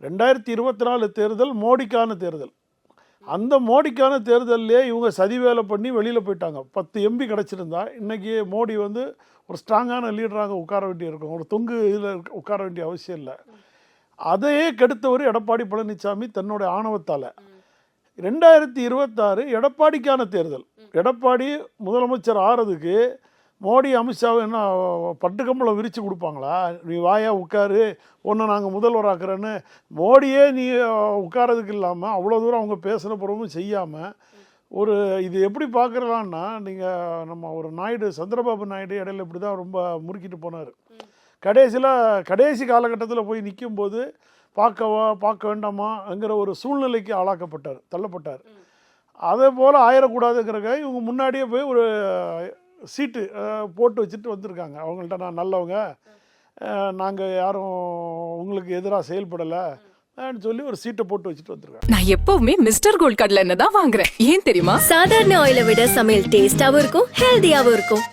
2024 தேர்தல் மோடிக்கான தேர்தல். அந்த மோடிக்கான தேர்தல்லே இவங்க சதி வேலை பண்ணி வெளியில் போயிட்டாங்க. 10 எம்பி கிடச்சிருந்தா இன்றைக்கி மோடி வந்து ஒரு ஸ்ட்ராங்கான லீடராக உட்கார வேண்டியிருக்கும். ஒரு தொங்கு இதில் உட்கார வேண்டிய அவசியம் இல்லை. அதையே கெடுத்தவர் எடப்பாடி பழனிசாமி தன்னுடைய ஆணவத்தால். 2026 எடப்பாடிக்கான தேர்தல். எடப்பாடி முதலமைச்சர் ஆகிறதுக்கு மோடி அமித்ஷாவை என்ன பட்டுக்கம்பளம் விரித்து கொடுப்பாங்களா? நீ வாயா உட்காரு, ஒன்று நாங்கள் முதல்வராக்குறேன்னு. மோடியே நீ உட்காரதுக்கு இல்லாமல் அவ்வளோ தூரம் அவங்க பேசுகிற புறமும் செய்யாமல் ஒரு இது எப்படி பார்க்குறலான்னா, நீங்கள் நம்ம ஒரு நாயுடு, சந்திரபாபு நாயுடு இடையில இப்படி தான் ரொம்ப முறுக்கிட்டு போனார். கடைசி காலகட்டத்தில் போய் நிற்கும்போது பார்க்க வேண்டாமாங்கிற ஒரு சூழ்நிலைக்கு ஆளாக்கப்பட்டார், தள்ளப்பட்டார். அதே போல் ஆயிடக்கூடாதுங்கிறக்காக இவங்க முன்னாடியே போய் ஒரு சீட்டு போட்டு வச்சுட்டு வந்திருக்காங்க. அவங்கள்ட்ட நான் நல்லவங்க, நாங்கள் யாரும் உங்களுக்கு எதிராக செயல்படலை சொல்லி ஒரு சீட்டை போட்டு வச்சுட்டு வந்திருக்காங்க. நான் எப்பவுமே மிஸ்டர் கோல்ட் கடலை எண்ணெய் தான் வாங்குறேன். ஏன் தெரியுமா? சாதாரண ஆயிலை விட சமையல் டேஸ்டாவும் இருக்கும், ஹெல்தியாவும் இருக்கும்.